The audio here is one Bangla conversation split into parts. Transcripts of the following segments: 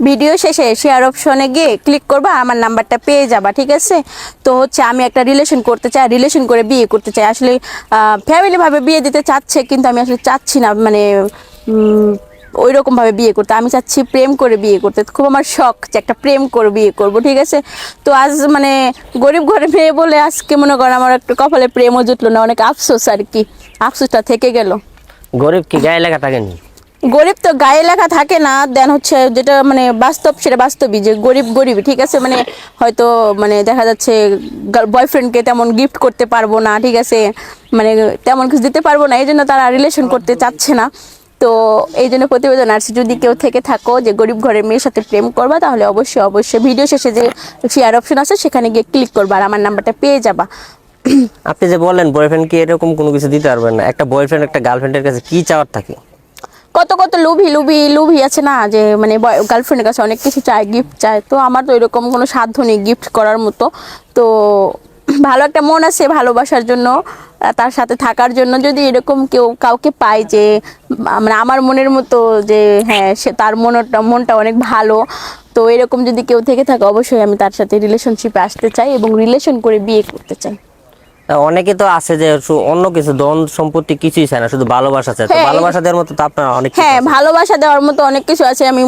ভিডিও শেষে শেয়ার অপশনে গিয়ে ক্লিক করবা, আমার নাম্বারটা পেয়ে যাবা, ঠিক আছে? তো হচ্ছে আমি একটা রিলেশন করতে চাই, রিলেশন করে বিয়ে করতে চাই। আসলে ফ্যামিলিভাবে বিয়ে দিতে চাচ্ছে, কিন্তু আমি আসলে চাচ্ছি না মানে ওই রকমভাবে বিয়ে করতে। আমি চাচ্ছি প্রেম করে বিয়ে করতে। খুব আমার শখ যে একটা প্রেম করে বিয়ে করব, ঠিক আছে? তো আজ মানে গরিব ঘরে মেয়ে বলে আজকে মনে করেন আমার একটা কপালে প্রেমও জুটলো না, অনেক আফসোস আর কি, আফসোসটা থেকে গেল। গরিব কি গায়ে লেখা থাকেনি? গরিব তো গায়ে লেখা থাকে না, দেন হচ্ছে যেটা মানে বাস্তব সেটা বাস্তবই, যে গরিব গরিবই, ঠিক আছে? মানে হয়তো মানে দেখা যাচ্ছে বয়ফ্রেন্ডকে তেমন গিফট করতে পারবো না, ঠিক আছে? মানে তেমন কিছু দিতে পারবো না, এই জন্য তারা রিলেশন করতে চাচ্ছে না। তো এই জন্য প্রতিবেদন আসছে, যদি কেউ থেকে থাকো যে গরিব ঘরের মেয়ের সাথে প্রেম করবা, তাহলে অবশ্যই অবশ্যই ভিডিও শেষে যে শেয়ার অপশন আছে সেখানে গিয়ে ক্লিক করবা, আর আমার নাম্বারটা পেয়ে যাবা। আপনি যে বললেন বয়ফ্রেন্ড কি এরকম কোনো কিছু দিতে পারবেন না, একটা বয়ফ্রেন্ড একটা গার্লফ্রেন্ডের কাছে কি চাওয়ার থাকে? কত কত লুভি লুভি লুভি আছে না, যে মানে গার্লফ্রেন্ডের কাছে অনেক কিছু চায়, গিফট চায়। তো আমার তো এরকম কোনো সাধ্য নেই গিফট করার মতো। তো ভালো একটা মন আছে ভালোবাসার জন্য, তার সাথে থাকার জন্য। যদি এরকম কেউ কাউকে পায় যে মানে আমার মনের মতো, যে হ্যাঁ সে তার মনটা অনেক ভালো, তো এরকম যদি কেউ থেকে থাকে, অবশ্যই আমি তার সাথে রিলেশনশিপে আসতে চাই এবং রিলেশন করে বিয়ে করতে চাই। অনেকে তো আছে যে অন্য কিছু ধন সম্পত্তি কিছুই চায় না, শুধু ভালোবাসা চায়। তো হ্যাঁ, ভালোবাসা দেওয়ার মতো তো আপনার অনেক কিছু হ্যাঁ আছে। ভালোবাসা দেওয়ার মতো অনেক কিছু আছে। আমি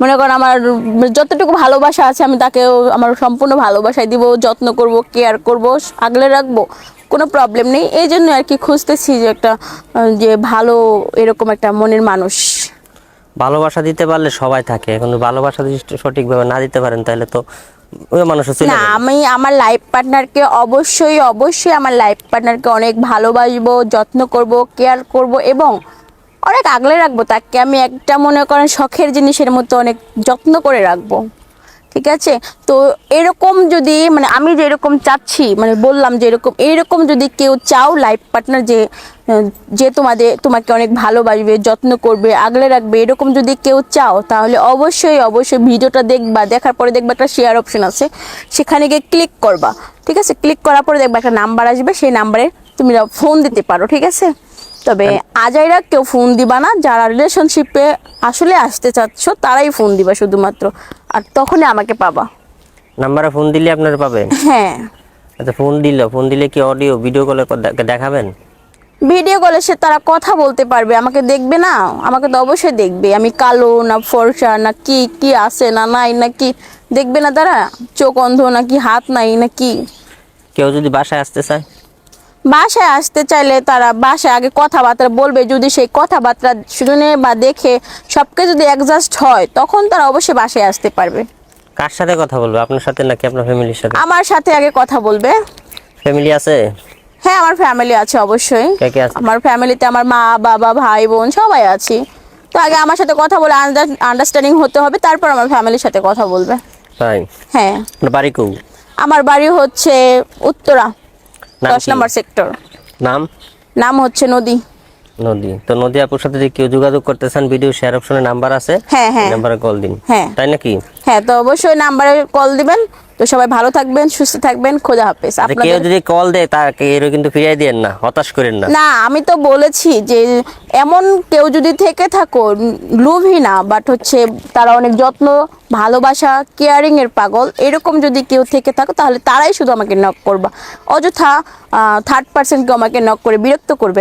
মনে করেন আমার যতটুকু ভালোবাসা আছে আমি তাকেও আমার সম্পূর্ণ ভালোবাসায় দিব, যত্ন করব, কেয়ার করব, আগলে রাখবো, কোনো প্রবলেম নেই। এই জন্য আর কি খুঁজতেছি যে একটা যে ভালো এরকম একটা মনের মানুষ। ভালোবাসা দিতে পারলে সবাই থাকে, কিন্তু ভালোবাসা যদি সঠিকভাবে না দিতে পারেন তাহলে তো ওই মানুষ চলে না, যাবে। আমি আমার লাইফ পার্টনারকে অবশ্যই অবশ্যই আমার লাইফ পার্টনারকে অনেক ভালোবাসবো, যত্ন করব, কেয়ার করব এবং অনেক আগলে রাখবো তাকে। আমি একটা মনে করেন শখের জিনিসের মতো অনেক যত্ন করে রাখবো, ঠিক আছে? তো এরকম যদি মানে আমি যে এরকম চাচ্ছি, মানে বললাম যে এরকম যদি কেউ চাও লাইফ পার্টনার, যে তোমাকে অনেক ভালোবাসবে, যত্ন করবে, আগলে রাখবে, এরকম যদি কেউ চাও, তাহলে অবশ্যই অবশ্যই ভিডিওটা দেখবা। দেখার পরে দেখবা একটা শেয়ার অপশন আছে, সেখানে গিয়ে ক্লিক করবা, ঠিক আছে? ক্লিক করার পরে দেখবা একটা নাম্বার আসবে, সেই নাম্বারে তুমি ফোন দিতে পারো, ঠিক আছে? তবে আজাইরা কেউ ফোন দিবা না, যারা রিলেশনশিপে আসলে আসতে চাচ্ছ তারাই ফোন দিবা শুধুমাত্র, আর তখনই আমাকে পাবা। নাম্বারে ফোন দিলে আপনারা পাবেন? হ্যাঁ, আচ্ছা, ফোন দিলে কি অডিও ভিডিও কলে দেখাবেন? ভিডিও কলে সে তারা কথা বলতে পারবে, আমাকে দেখবে না? আমাকে তো অবশ্যই দেখবে। আমি কালো না ফর্সা না কি কি আছে না নাই না কি দেখবে না তারা? চোখ অন্ধ নাকি হাত নাই নাকি? কেউ যদি বাসায় আসতে চায়? বাসায় আসতে চাইলে তারা বাসায় আগে কথাবার্তা বলবে, যদি সেই কথাবার্তা শুনে বা দেখে সবকিছু যদি অ্যাডজাস্ট হয়, তখন তারা অবশ্যই বাসায় আসতে পারবে। কার সাথে কথা বলবে, আপনার সাথে নাকি আপনার ফ্যামিলির সাথে? আমার সাথে আগে কথা বলবে। ফ্যামিলি আছে? হ্যাঁ, আমার ফ্যামিলি আছে অবশ্যই। কে কে আছে? আমার ফ্যামিলিতে আমার মা বাবা ভাই বোন সবাই আছি। তো আগে আমার সাথে কথা বলে আন্ডারস্ট্যান্ডিং হতে হবে, তারপর আমার ফ্যামিলির সাথে কথা বলবে। তাই? হ্যাঁ, আপনার বাড়ি কৌ? আমার বাড়ি হচ্ছে উত্তরা, নাম 10 কি? নম্বর সেক্টর। নাম? নাম হচ্ছে নদী। নদী। তো নদী আপুর সাথে যে কেউ যোগাযোগ করতে চান, ভিডিও শেয়ার অপশনে নাম্বার আছে, হ্যাঁ হ্যাঁ নাম্বারে কল দিন। হ্যাঁ তাই নাকি? হ্যাঁ, তো অবশ্যই নাম্বারে কল দিবেন। তো সবাই ভালো থাকবেন, সুস্থ থাকবেন, খোদা হাফেজ। কেউ আপনাদের যদি কল দেয় তাকে এর কিন্তু ফিরিয়ে দিয়েন না, হতাশ করেন না। না, আমি তো বলেছি যে এমন কেউ যদি থেকে থাকো, লোভী না, বাট হচ্ছে তারা অনেক যত্ন, ভালোবাসা, কেয়ারিং এর পাগল, এরকম যদি কেউ থেকে থাকো, তাহলে তারাই শুধু আমাকে নক করবা। অযথা থার্ড পার্সনকে আমাকে নক করে বিরক্ত করবে।